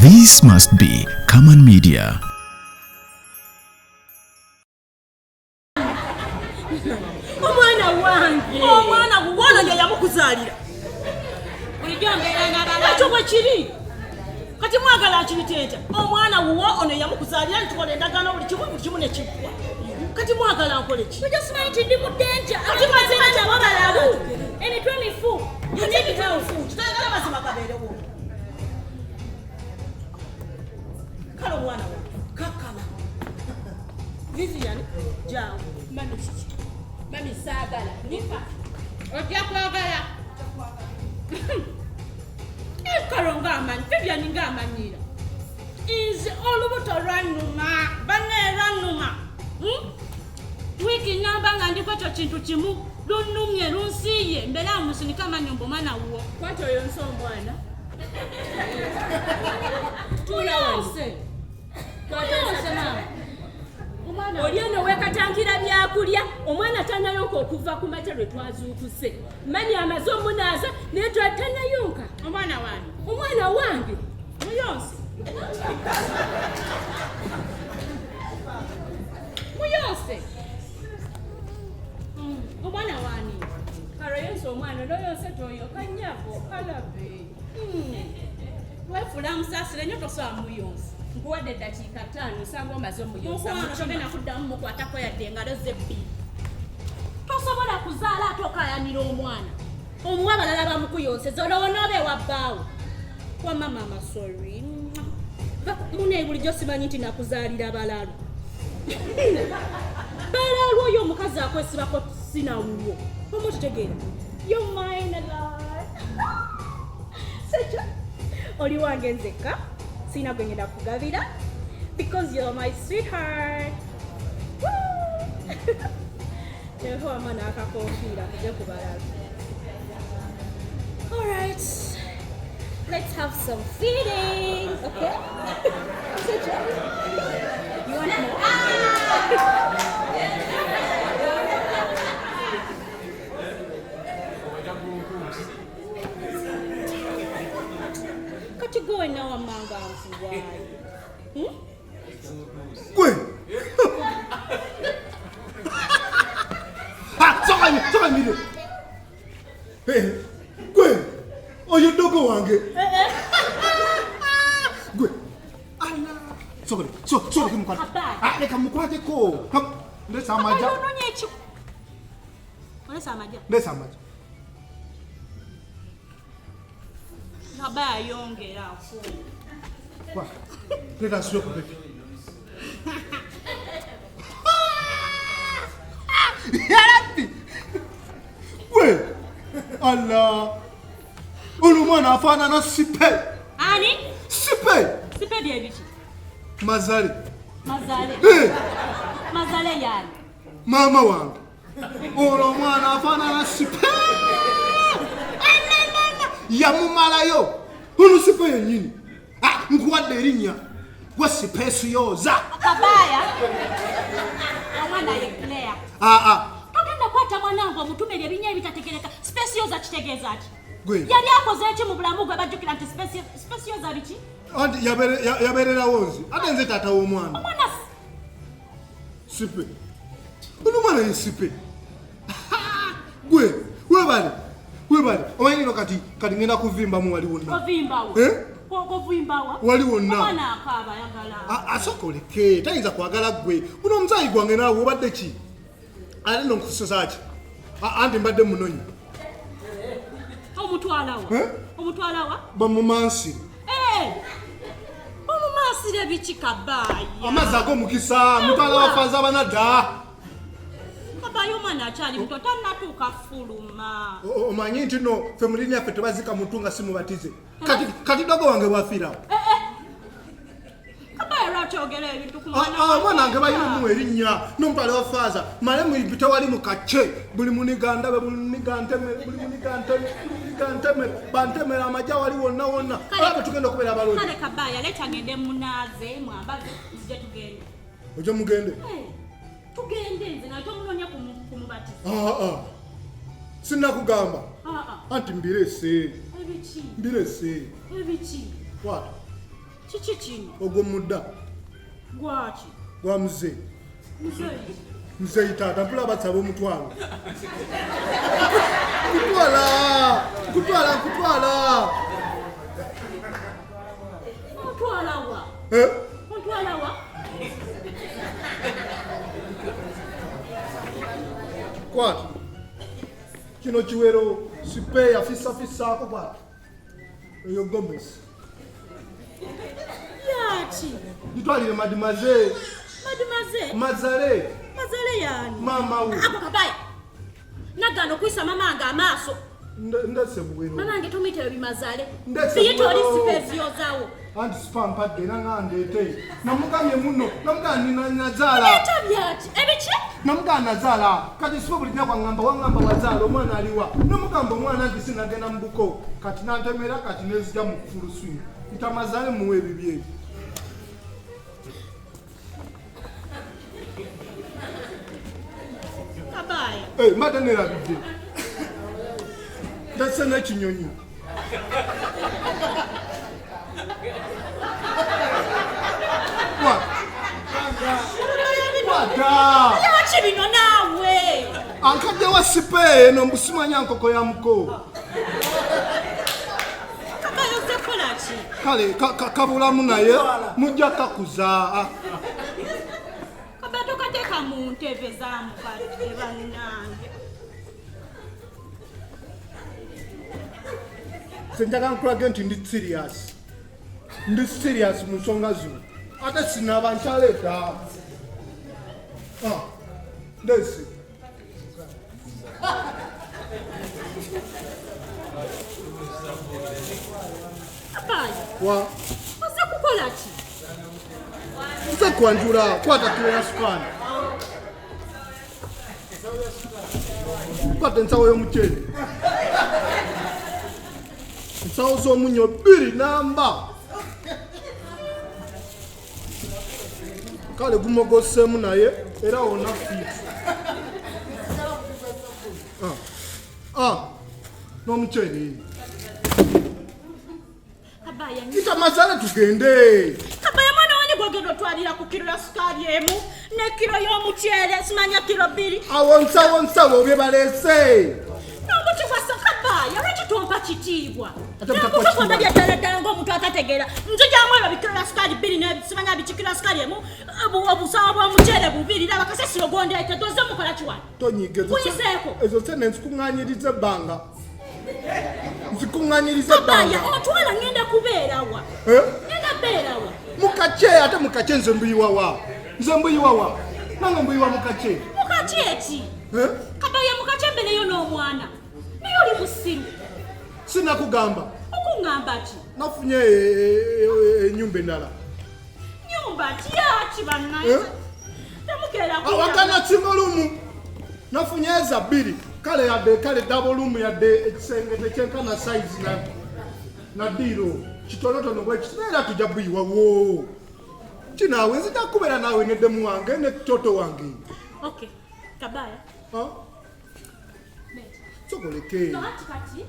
This must be Common Media. Omwana wuwona ye yamukuzaalira. Bulijjo mbeera n'abalala. Ekyo bwe kiri. Kati mwagala akiyiteeta. Omwana wuwo ono yamukuzaalira ntukola endagaano buli kimu ne kiggwa. Kati mwagala nkole ki? Mujja simanyi nti ndi mu ddanja. Kati mazima nabo balabu. Emitwe mifu. Emitwe mifu. Kitayagala mazima gabeerewo. Kale omwana wo. Kakkala. Vivian, jangu. Mami kiki? Mami saagala. Nifa. Ojja kwagala. Kalo ng'amanyi. Vivian ng'amanyira. Nze olubuto lwannuma. Banne lwannuma. Wiki namba nga ndiko ekyo kintu kimu lunnumye lunsiiye mbeera musinika manyumba omwana wuwo kwati oyo nsi omwana tuyonse mama oli eno weekatangira byakulya omwana tanayonka okuva ku makya lwe twazuukuse mani amaze omunaaza naye tanayonka omwana wange muyonse muyonse omwana wani karo yonse omwana noyonse toyoka nnyako kalabe wefula musasire nyo tosobola muyonse nkuwadde eddakiika 5 osanga omaze omuyonsaogenda kuddamu mukwatako yadde engalo zebbiri tosobola kuzaala ate okayanira omwana omuwa abalala bamukuyonseza olwowo noobe wabbaawo wamama amasori munaye bulijjo simanyi nti nakuzaalira balalo balalo oyo omukazi akwesibako sinawuwo omutitegeera secha oli wange nzekka sina gwe ngenda kugabira because you're my sweetheart. Teho amana akakofiira kuje ku balalo. All right, let's have some feeding, okay? Secha, you want more? What you going now, Amanda? Why? Gwe! Soka mire. Gwe! Oyo dogo wange. Gwe! Ala! Soka kimukwate. Leka mukwate ko. Ndesa amaja. Nonyechi. Ndesa amaja. Ndesa amaja. Abaya yongera ko. Kwa. Leta sio kubeki. Yarapi. Gwe. Allah. Ulu mwana afana na sipe. Ani? Sipe. Sipe bye biki? Mazale. Mazale yani. Mama wangu. Ulu mwana afana na sipe. Yamumalayo unu sipe yenyini nkuwadde erinnya gwe sipeesu yoza kabaya omwana ye Claire togenda kwata mwanange omutumire ebinya ebitategereka sipeesu yoza kitegeeza ati yali akoze eki mu bulamu gwe bajjukira nti sipeesu yoza biki anti yabeererawo nzi ate nze taata w'omwana sipe unu mwana ye sipe gwe webale omanyi no kati ngenda kuvimbamu wali wonna ovimbawo kovimbawa wali wonna omwana akaaba yagala asokoleke tayinza kwagala gwe buno omuzayi gwange naawe obadde ki ate nonkusosaaki anti mbadde munonyi omutwalawa bamumansire omumansire biki kabaaya amazzi ag'omukisa mutwala wafanza abanadda kabaaya omwana akyali muto tannatuuka fuluma omanyi nti no ffe mulini yaffe tebazika muntu nga simubatize kati dogo wange bwafiirawo kabaaya lwakyogera ebintu omwana wange balinamu erinnya nomutwale wafaaza male muyipite wali mukacce buli muniganda be bantemera amajja wali wonna alabe tugenda okubeera abalonzi kale kabaaya leta ngende munaaze mwambaze nzije tugende ojo mugende tugende nze nakyo munonya kumubatiza sinakugamba anti mbirese ebiki mbirese ebiki what Kiki kino? Ogwo mudda. Gwaki? Gwa muze. Muzeyi. Muzeyi taata mpula basaba omutwalo. Kutwala. Ontwala wa? Ontwala wa? Kwati. Kino kiwero sipeya fisa kwa. Eyo Gomez. Yaki? Nitwalire mademoiselle. Mademoiselle? Mazare. Mazale yani? Mama u. Ako kabaya. Nagano kwisa mama anga amaso. Ndase buwero. Mama ange tomite bimazale. Ndase Biyito oli buwero. sipezio zawo. Anti spam padde nangandete. Namugamye muno. Namugani nazala. Biyito byaki? Ebichi? Namugani nazala. Kati sibo buli nyakwa ngamba wangamba wazala omwana aliwa. Namugamba omwana anti sinagenda mbuko. Kati nantemera kati nezija mu kufulusu. Itamazale muwe bibye. Kabaya. Madanera bibye. Ndase na kinyonyi. Yaki bino nawe? Ankadde wa sipe no mbusimanya nkoko ya muko. Kabaya ozekola ki? Kale kabulamu naye mujja kakuza. Kabaya tokateka mu ntebe zamu kati bannange. Senjaga nkulage nti ndi serious mu nsonga zino. Ate sinaba nkyaleeta. Ndesi. Kabaya. Wa. Oze kukola ki? Nze kwanjula kwata kilo ya sukani. Kwata nsawo y'omuceere. Nsawo z'omunyo 2 namba. Kale gumogosemu naye era wona fiitu. N'omuceere. Kabaya. Kita mazale tugende. Kabaya mwana wange gwagenda otwalira ku kilo ya sukali emu ne kilo y'omuceere simanya kilo 2. Awo nsawo bye balese. N'omuti gwasa Kabaya lwaki tompa kitiibwa? Atamutakwa kitiibwa. Nakuba ddala ng'omuntu atategeera. Nzigyamu ebyo bikilo ya sukali 2 ne simanya bikilo ya sukali emu obusawo bw'omuceere 2 laba kasasiro gondeete doze mukola kiwano. Tonyigezo. Kuyiseeko. Ezo sene nzikuŋŋaanyiriza ebbanga. Nzikuŋŋaanyiriza ebbanga. Kabaya otwala ngenda kubeera wa? Ngenda beera wa? Mukache ate mukache nze mbuyiwawa. Nange mbuyiwa mukache. Mukache eki? Kabaya mukache mbereyo n'omwana. Naye oli musiru. Sinakugamba. Okuŋŋamba ki? Nafunye ennyumba endala. Nyumba ki yaki bannaye? Temukeera kuya. Awagana singolumu. Nafunye eza 2. Kale double room yadde ekisenge tekyenkana size na diro. Kitonotono bwe kiseera tujja buyiwawo. Kinaawe nzija kubeera naawe neddemu wange ne toto wange. Okay. Kabaya. Sogoleke. No kati.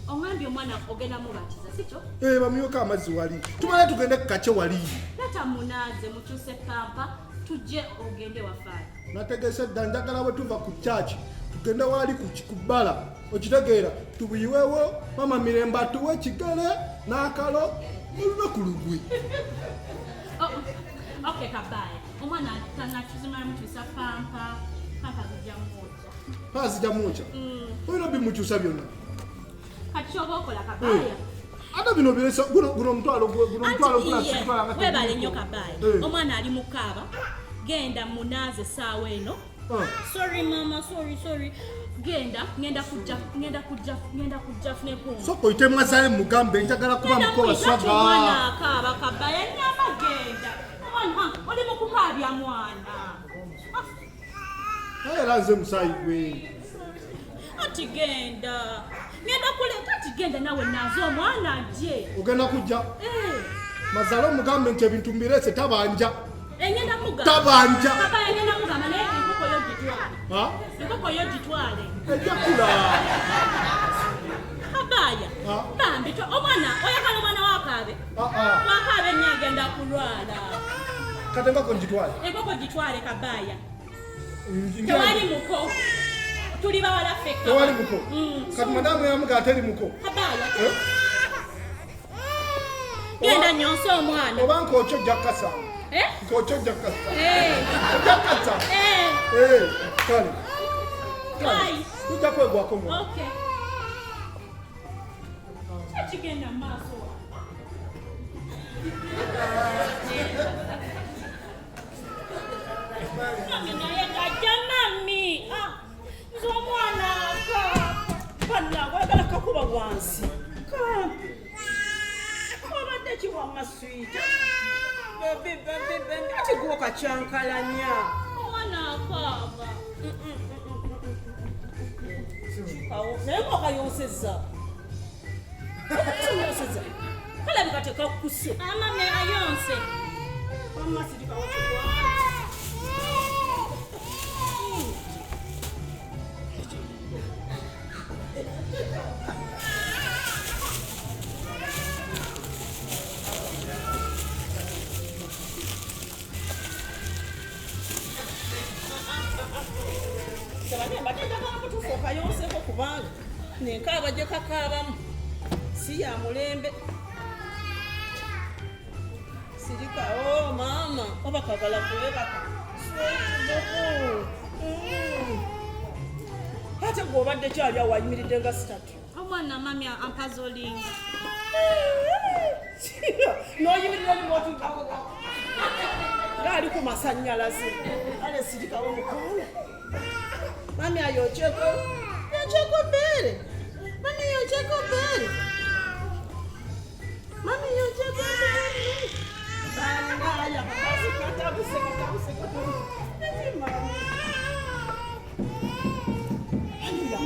Ongambye omwana ogenda mubatiza sikyo? Bamyoka amazzi wali. Tumale tugende kukache wali. Leta munaze mukyuse pampa tujje ogende wafaani. Nategese dda njagala bwe tuva ku church. Tugende wali kubala. Okitegeera tubuyiwewo mama Mirembe atuwe ekigere n'akalo olunaku lugwe. Okay Kabaya. Omwana tanakizima mukyusa pampa zijja mwoja. Zijja mwoja? Olina bimukyusa byonna. Kati oba okola Kabaya. Ate bino biresa guno omutwalo kunasitwala. Webale nnyo Kabaya. Omwana ali mukaaba. Genda munaze saawa eno. Sorry mama, sorry. Ngenda kujja fune ku. Soko ite mwazale mugambe njagala kuba mukola swaga. Mwana akaaba Kabaya nyama genda. Mwana oli mukukaabya mwana. Era nze musayi gwe. Ati genda. Ngenda kuleta ati genda nawe nazo omwana je. Ogenda kujja? Mazalo mugambe nti ebintu mbirese tabanja. Engenda muga. Tabanja. Kabaya engenda muga naye enkoko yo gitwale. Enkoko yo gitwale. Ejakula. Kabaya. Bambi to omwana oyagala omwana wako wakabe. Wakabe nyagenda kulwala. Katenga konjitwale. Ekoko jitwale kabaya. Tewali muko. Tuli bawala feka. Tewali muko. Kati madamu yamuka ateri muko. Kabaya. Genda nyonso omwana. Obanko ocho jakasa. Kocho jakasa. Jakasa. Kale. Kale. Kuja kwegwa komo. Okay. Chigenda maso. Mami naye kajamami. Nzomwana ka. Bana wagala kakuba wansi. Ka. Obadde kiwa maswita. Baby. Ati gwo kacyankalanya. Mwana akaba. Naye mwakayonseza. Yonseza. Kala bikateka kuse. Mama ayonse. Mama sidika wakubwa. Kayonseko kubanga nenkaba gye kakaabamu si ya mulembe sirika mama oba kagala kulebaka ate gw'obadde kyali awo ayimiridde nga sitatu omwana mami ampazolinga n'oyimirira nimotugao ngaali ku masanyalaze ale sirikawo mukulu mami ayocheko bere. Mami yocheko bere. Mami yocheko bere. Bana ya basi kata buseka.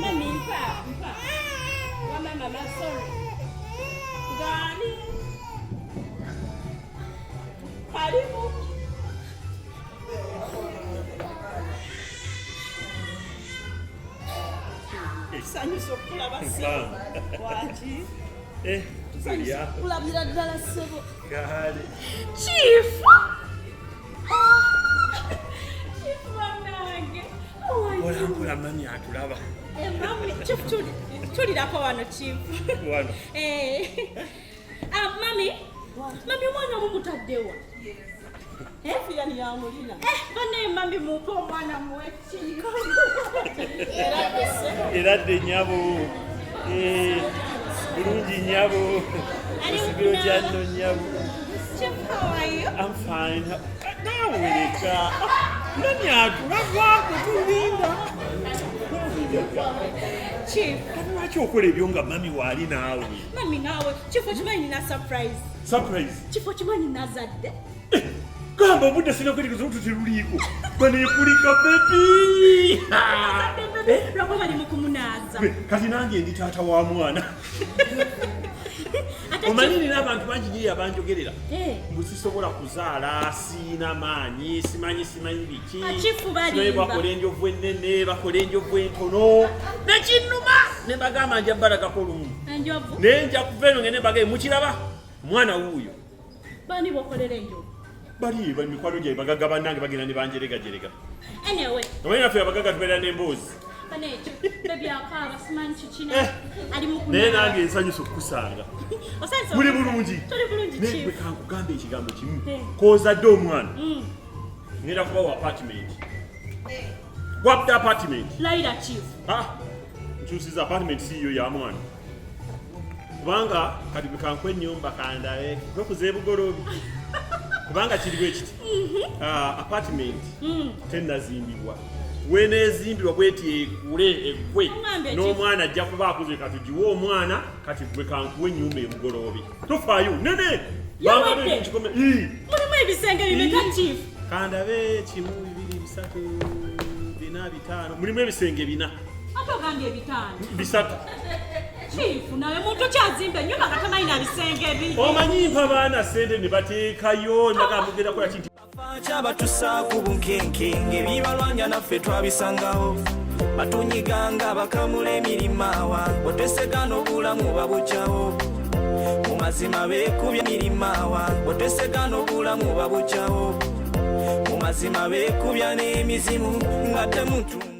Mami mpa. Mama sorry. Gani. Karibu. Sanyiso kula basebo. Waji. Tulia. Kula bila dala sebo. Kale. Chief. Chief manage. Ola mami atulaba. Mami chief tuli lako wano chief. Wano. Mami mwana mumutaddewa. Fiyani ya mulina. Bane mami mupo mwana mwechi. Eradde nyabo. Bulungi nyabo. Sigiro janno nyabo. Chef, how are you? I'm fine. Naweleka. Nani atulaba kutulinda. Chief. Lwaki okola ebyo nga mami waali naawe? Mami naawe. Chief okimanyi nina surprise. Surprise? Chief okimanyi nazadde. Gamba obudde sinakwirikiza obututi luliiko. Baneepulika bebi. Lwako bali mu kumunaza. Kati nange ndi taata wa mwana. Omanyi nina abantu bangi nnyo abanjogerera. Busisobola kuzaala, siina maanyi, simanyi biki. Simanyi bakola enjovu ennene, bakola enjovu entono. Nekinnuma ne bagamba nja balagako lumu. Enjovu? Naye nja kuva eno ngende mbagaye mukiraba mwana wuuyo. Bani bokolera enjovu? Bali mikwano gye bagaga bannange bagenda ne banjeregajerega. Anyway. Omanyi naffe abagaga tubeera n'emboozi. Baneekyo, bebi akaaba simanyi kikina. Ali mu kunaaba. Naye nange nsanyusa okukusanga. Osanyusa? Buli bulungi. Tuli bulungi chief. Naye kankugamba ekigambo kimu. Koozadde omwana. Ngenda kubawa apartment. Wapta apartment. Laira chief. Nkyusiza apartment si yo ya mwana. Kubanga kati bikankwe ennyumba kandabe kwekuze bugolobi. Kubanga kiriwo ekiti. Apartment tennazimbibwa. Weneezimbirwa bweti ekule ekwe n'omwana ajja kuba akuze kati giwe omwana kati gwe kankuwe ennyumba ebugoloobi. Tofaayo nene. Mulimu ebisenge bimeka chief. Kandabe 1, 2, 3, 4, 5. Mulimu ebisenge 4. Ate ogambye 5. Chief, nawe muntu kyazimba ennyumba nga tamanyi bisenge ebiri. Omanyi mpa baana ssente ne bateekayo nagamugenda kola kinti. Batussa ku bunkenkenge ebibalwanya naffe twabisangawo batunyiganga bakamula emirima wa otesegana obulamu babukyawo mazima beekubya mirimaawa bwetesegana obulamu babukyawo mu mazima beekubya n'emizimu nga temutunga